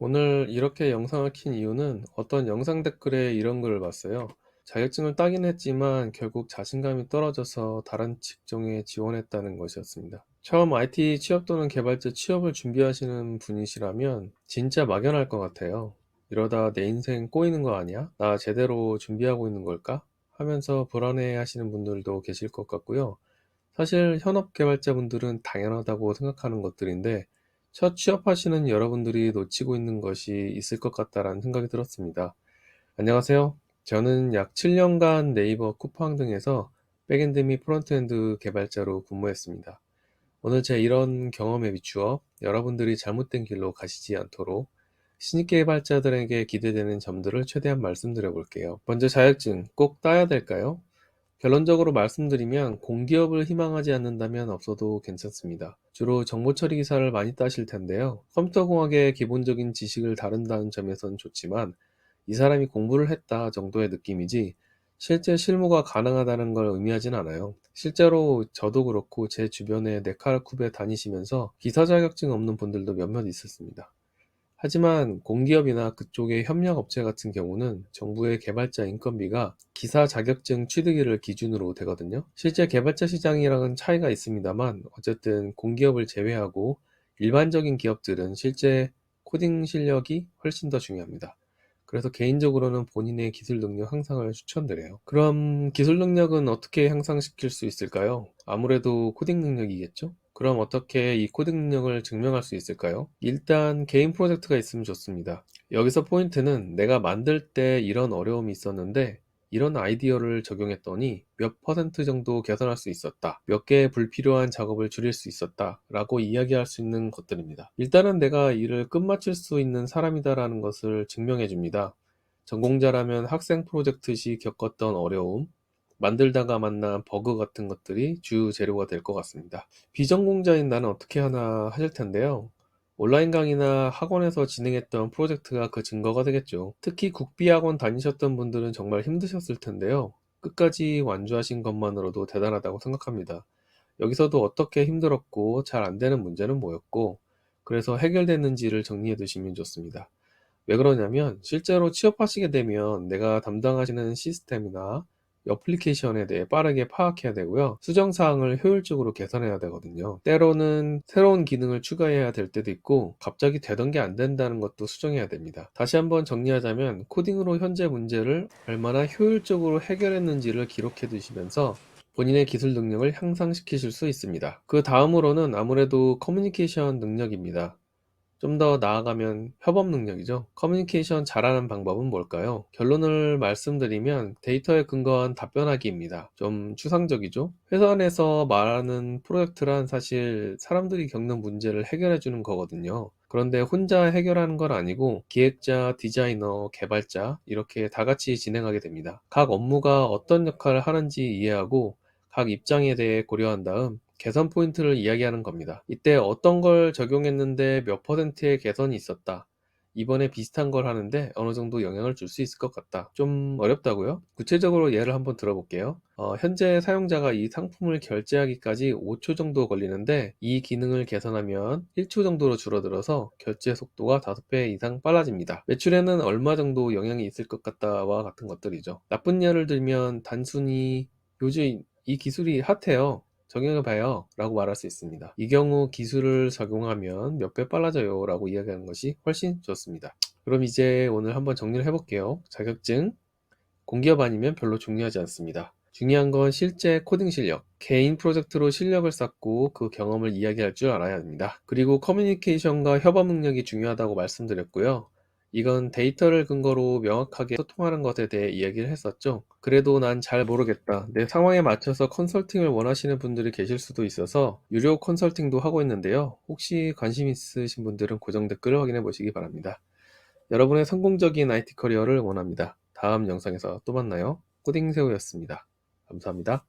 오늘 이렇게 영상을 킨 이유는 어떤 영상 댓글에 이런 글을 봤어요. 자격증을 따긴 했지만 결국 자신감이 떨어져서 다른 직종에 지원했다는 것이었습니다. 처음 IT 취업 또는 개발자 취업을 준비하시는 분이시라면 진짜 막연할 것 같아요. 이러다 내 인생 꼬이는 거 아니야? 나 제대로 준비하고 있는 걸까? 하면서 불안해 하시는 분들도 계실 것 같고요. 사실 현업 개발자분들은 당연하다고 생각하는 것들인데 첫 취업하시는 여러분들이 놓치고 있는 것이 있을 것 같다라는 생각이 들었습니다. 안녕하세요. 저는 약 7년간 네이버 쿠팡 등에서 백엔드 및 프론트엔드 개발자로 근무했습니다. 오늘 제 이런 경험에 비추어 여러분들이 잘못된 길로 가시지 않도록 신입 개발자들에게 기대되는 점들을 최대한 말씀드려 볼게요. 먼저 자격증 꼭 따야 될까요? 결론적으로 말씀드리면 공기업을 희망하지 않는다면 없어도 괜찮습니다. 주로 정보 처리 기사를 많이 따실 텐데요. 컴퓨터 공학의 기본적인 지식을 다룬다는 점에선 좋지만 이 사람이 공부를 했다 정도의 느낌이지 실제 실무가 가능하다는 걸 의미하진 않아요. 실제로 저도 그렇고 제 주변에 네카르쿱에 다니시면서 기사 자격증 없는 분들도 몇몇 있었습니다. 하지만 공기업이나 그쪽의 협력업체 같은 경우는 정부의 개발자 인건비가 기사 자격증 취득일을 기준으로 되거든요. 실제 개발자 시장이랑은 차이가 있습니다만 어쨌든 공기업을 제외하고 일반적인 기업들은 실제 코딩 실력이 훨씬 더 중요합니다. 그래서 개인적으로는 본인의 기술 능력 향상을 추천드려요. 그럼 기술 능력은 어떻게 향상시킬 수 있을까요? 아무래도 코딩 능력이겠죠? 그럼 어떻게 이 코딩 능력을 증명할 수 있을까요? 일단 개인 프로젝트가 있으면 좋습니다. 여기서 포인트는 내가 만들 때 이런 어려움이 있었는데 이런 아이디어를 적용했더니 몇 퍼센트 정도 개선할 수 있었다. 몇 개의 불필요한 작업을 줄일 수 있었다. 라고 이야기할 수 있는 것들입니다. 일단은 내가 일을 끝마칠 수 있는 사람이다라는 것을 증명해 줍니다. 전공자라면 학생 프로젝트 시 겪었던 어려움, 만들다가 만난 버그 같은 것들이 주요 재료가 될 것 같습니다. 비전공자인 나는 어떻게 하나 하실 텐데요. 온라인 강의나 학원에서 진행했던 프로젝트가 그 증거가 되겠죠. 특히 국비학원 다니셨던 분들은 정말 힘드셨을 텐데요. 끝까지 완주하신 것만으로도 대단하다고 생각합니다. 여기서도 어떻게 힘들었고 잘 안 되는 문제는 뭐였고 그래서 해결됐는지를 정리해 두시면 좋습니다. 왜 그러냐면 실제로 취업하시게 되면 내가 담당하시는 시스템이나 어플리케이션에 대해 빠르게 파악해야 되고요. 수정사항을 효율적으로 개선해야 되거든요. 때로는 새로운 기능을 추가해야 될 때도 있고 갑자기 되던 게 안 된다는 것도 수정해야 됩니다. 다시 한번 정리하자면 코딩으로 현재 문제를 얼마나 효율적으로 해결했는지를 기록해 두시면서 본인의 기술 능력을 향상시키실 수 있습니다. 그 다음으로는 아무래도 커뮤니케이션 능력입니다. 좀 더 나아가면 협업 능력이죠. 커뮤니케이션 잘하는 방법은 뭘까요? 결론을 말씀드리면 데이터에 근거한 답변하기입니다. 좀 추상적이죠? 회사 내에서 말하는 프로젝트란 사실 사람들이 겪는 문제를 해결해 주는 거거든요. 그런데 혼자 해결하는 건 아니고 기획자, 디자이너, 개발자 이렇게 다 같이 진행하게 됩니다. 각 업무가 어떤 역할을 하는지 이해하고 각 입장에 대해 고려한 다음 개선 포인트를 이야기하는 겁니다. 이때 어떤 걸 적용했는데 몇 퍼센트의 개선이 있었다. 이번에 비슷한 걸 하는데 어느 정도 영향을 줄 수 있을 것 같다. 좀 어렵다고요? 구체적으로 예를 한번 들어볼게요. 현재 사용자가 이 상품을 결제하기까지 5초 정도 걸리는데 이 기능을 개선하면 1초 정도로 줄어들어서 결제 속도가 5배 이상 빨라집니다. 매출에는 얼마 정도 영향이 있을 것 같다와 같은 것들이죠. 나쁜 예를 들면 단순히 요즘 이 기술이 핫해요. 적용해봐요 라고 말할 수 있습니다. 이 경우 기술을 적용하면 몇 배 빨라져요 라고 이야기하는 것이 훨씬 좋습니다. 그럼 이제 오늘 한번 정리를 해볼게요. 자격증, 공기업 아니면 별로 중요하지 않습니다. 중요한 건 실제 코딩 실력, 개인 프로젝트로 실력을 쌓고 그 경험을 이야기할 줄 알아야 합니다. 그리고 커뮤니케이션과 협업 능력이 중요하다고 말씀드렸고요. 이건 데이터를 근거로 명확하게 소통하는 것에 대해 이야기를 했었죠. 그래도 난 잘 모르겠다. 내 상황에 맞춰서 컨설팅을 원하시는 분들이 계실 수도 있어서 유료 컨설팅도 하고 있는데요. 혹시 관심 있으신 분들은 고정 댓글을 확인해 보시기 바랍니다. 여러분의 성공적인 IT 커리어를 원합니다. 다음 영상에서 또 만나요. 코딩새우였습니다. 감사합니다.